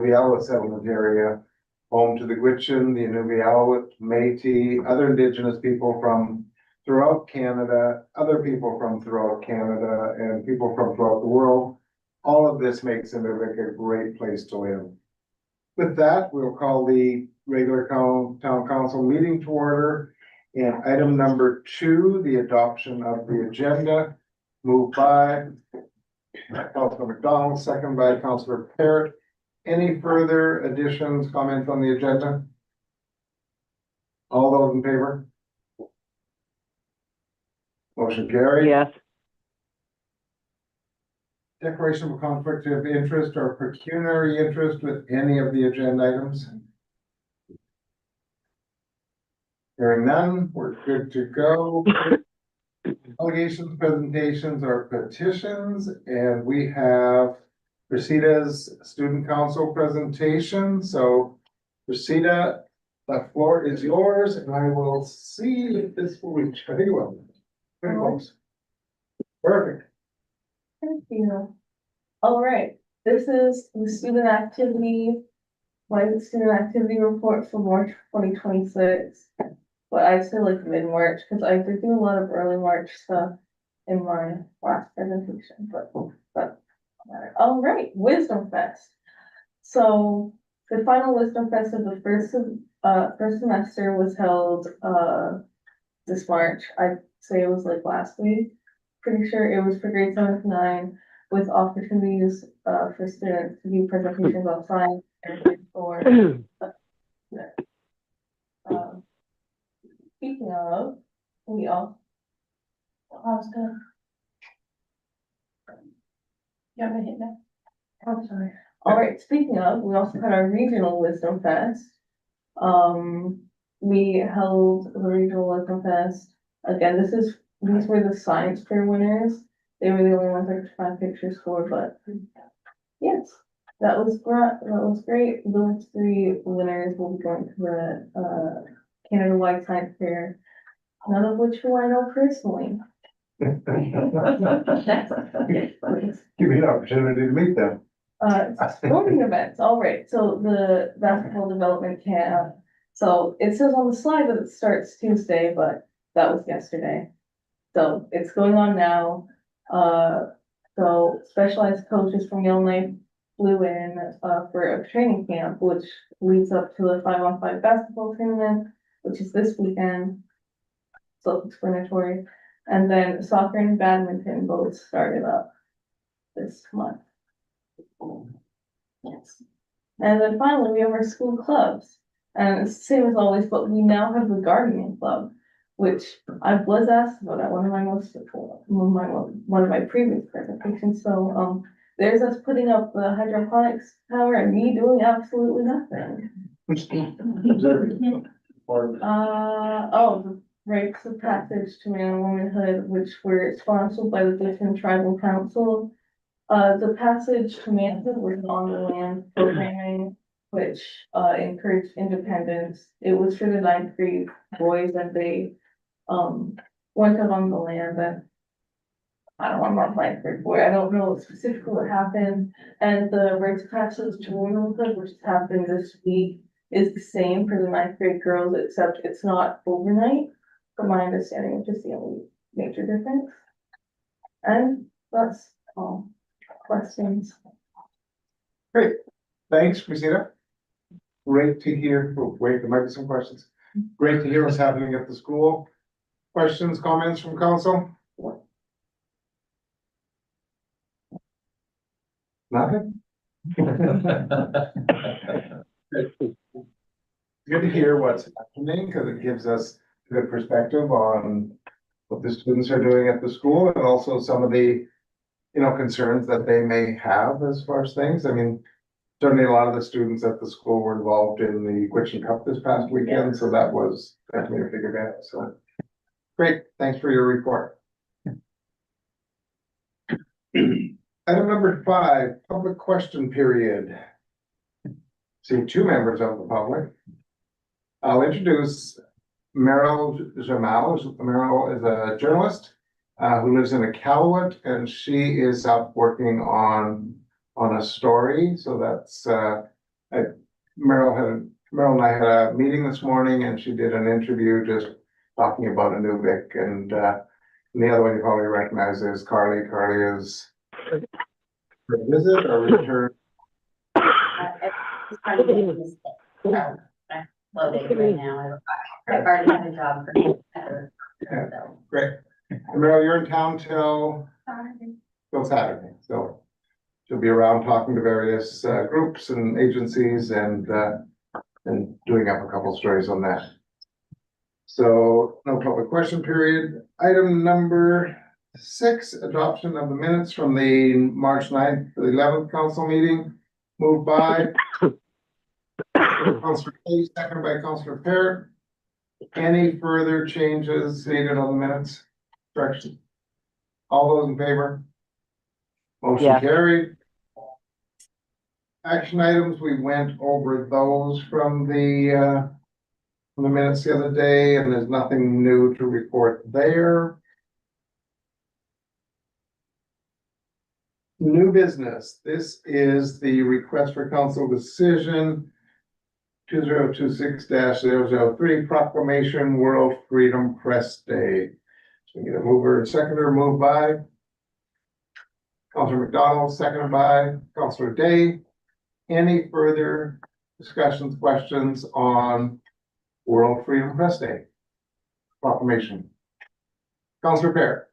Inuvik settlement area, home to the Gwich'in, the Inuvik, Métis, other Indigenous people from throughout Canada, other people from throughout Canada, and people from throughout the world. All of this makes Inuvik a great place to live. With that, we'll call the regular town council meeting to order. And item number 2, the adoption of the agenda, moved by Councilor McDonald, second by Councilor Parrott. Any further additions, comments on the agenda? All those in favor? Motion carried. Yes. Declaration of conflict of interest or pecuniary interest with any of the agenda items? Hearing none, we're good to go. Allegations, presentations, or petitions, and we have Rosita's student council presentation. So Rosita, the floor is yours, and I will see if this will reach. I think it will. Very close. Perfect. Thank you. All right, this is the student activity, student activity report for March 2026. But I say like mid-March, because I did do a lot of early March stuff in my last presentation, but all right, Wisdom Fest. So the final Wisdom Fest of the first semester was held this March. I'd say it was like last week. Pretty sure it was for grade 7 to 9, with opportunities for students to do presentations on science and for speaking of, I was gonna. You want me to hit that? I'm sorry. All right, speaking of, we also had our regional Wisdom Fest. We held the regional Wisdom Fest. Again, these were the science fair winners. They were the only ones I could find pictures for, but yes, that was great. Those 3 winners will be going to the Canada-wide science fair, none of which do I know personally. Give me an opportunity to meet them. Sporting events, all right, so the basketball development camp. So it says on the slide that it starts Tuesday, but that was yesterday. So it's going on now. So specialized coaches from Yellowknife flew in for a training camp, which leads up to the 5-on-5 basketball tournament, which is this weekend. Self-explanatory. And then soccer and badminton both started up this month. Yes. And then finally, we have our school clubs. And it's the same as always, but we now have the gardening club, which I was asked about at one of my previous presentations. So there's us putting up the hydroponics tower and me doing absolutely nothing. The rites of passage to man and womanhood, which were sponsored by the Gwich'in Tribal Council. The passage to manhood was an on the land programming, which encouraged independence. It was for the 9th grade boys, and they went out on the land. And I'm not 9th grade boy. I don't know specifically what happened. And the rites of passage to womanhood, which happened this week, is the same for the 9th grade girls, except it's not overnight, from my understanding, which is the only major difference. And that's all. Questions? Great, thanks, Christina. Great to hear. Oh, wait, there might be some questions. Great to hear what's happening at the school. Questions, comments from council? Nothing? Good to hear what's happening, because it gives us a good perspective on what the students are doing at the school, and also some of the, concerns that they may have as far as things. I mean, certainly a lot of the students at the school were involved in the Gwich'in Cup this past weekend, so that was definitely a big event. So great, thanks for your report. Item number 5, public question period. See 2 members of the public. I'll introduce Meryl Jamal. Meryl is a journalist who lives in Iqaluit, and she is up working on a story. So that's Meryl and I had a meeting this morning and she did an interview just talking about Inuvik and the other one you probably recognize is Carly. Carly is for a visit or return. It's part of the business. I'm loaded right now. I've already had a job for so. Great. And Meryl, you're in town till Saturday, so she'll be around talking to various groups and agencies and doing up a couple stories on that. So no public question period. Item number 6, adoption of the minutes from the March 9th to the 11th council meeting. Moved by Councillor Kay, seconded by Councillor Parrott. Any further changes needed on the minutes? Correction. All those in favor? Motion carried. Action items, we went over those from the minutes the other day, and there's nothing new to report there. New business. This is the request for council decision 2026-003 proclamation World Freedom Press Day. So we get a mover and seconder, moved by Councillor McDonald, seconded by Councillor Day. Any further discussions, questions on World Freedom Press Day proclamation? Councillor Parrott.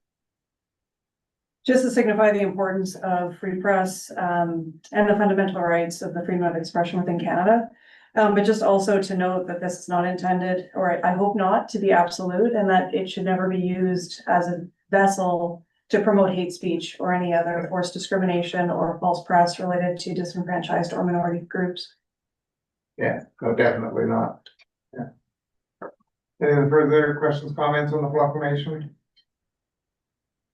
Just to signify the importance of free press and the fundamental rights of the freedom of expression within Canada. But just also to note that this is not intended, or I hope not, to be absolute, and that it should never be used as a vessel to promote hate speech or any other forced discrimination or false press related to disenfranchised or minority groups. Yeah, no, definitely not. Yeah. Any further questions, comments on the proclamation?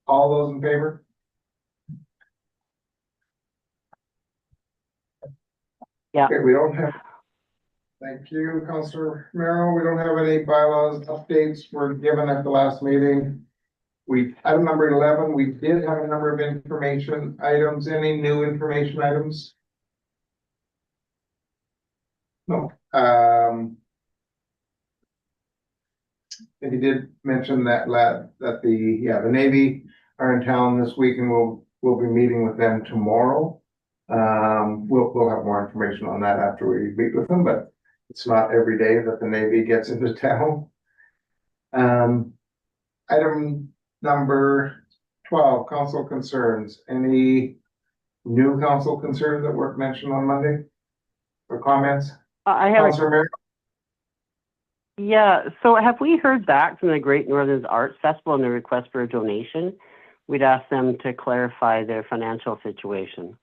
All those in favor? Yeah. Okay, we don't have. Thank you, Councillor Merrill. We don't have any bylaws updates were given at the last meeting. Item number 11, we did have a number of information items. Any new information items? No. And he did mention that the Navy are in town this week and we'll be meeting with them tomorrow. We'll have more information on that after we meet with them, but it's not every day that the Navy gets into town. Item number 12, council concerns. Any new council concerns that were mentioned on Monday or comments? I have Councilor Merrill? Yeah, so have we heard back from the Great Northern Arts Festival and the request for a donation? We'd ask them to clarify their financial situation.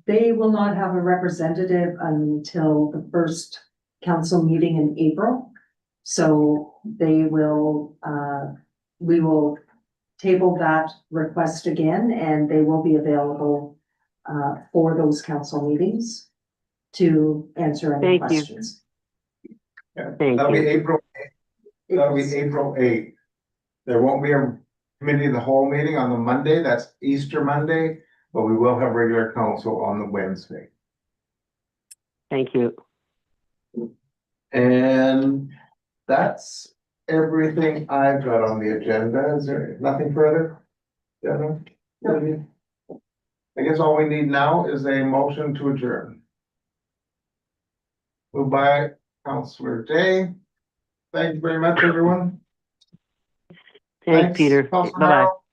They will not have a representative until the first council meeting in April. So they will, we will table that request again, and they will be available for those council meetings to answer any Thank you. questions. Yeah, Thank that'll you. be April 8th. That'll be April 8th. There won't be a committee of the whole meeting on the Monday. That's Easter Monday, but we will have regular council on the Wednesday. Thank you. And that's everything I've got on the agenda. Is there nothing further? Jenna? No. I guess all we need now is a motion to adjourn. Moved by Councillor Day. Thank you very much, everyone. Thanks, Peter. Councillor Bye-bye. Merrill.